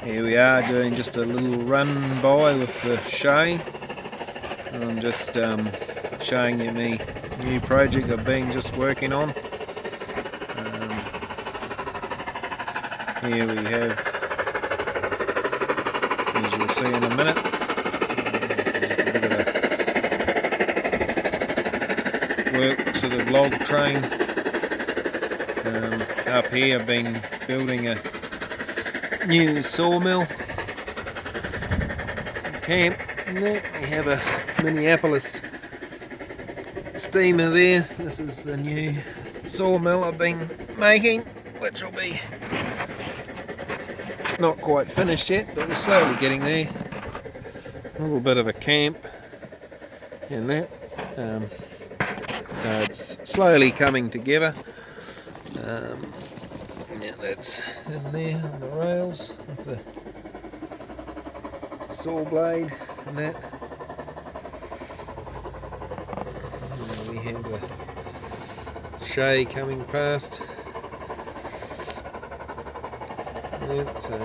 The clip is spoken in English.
Here we are doing just a little run by with the Shay. I'm just showing you my new project I've been just working on. Here we have, as you'll see in a minute, just a bit of a work sort of log train. Up here I've been building a new sawmill camp. And there we have a Minneapolis steamer there. This is the new sawmill I've been making, which will be not quite finished yet, but we're slowly getting there. A little bit of a camp and that. So it's slowly coming together. Yeah, that's in there on the rails with the saw blade and that. And we have a Shay coming past. So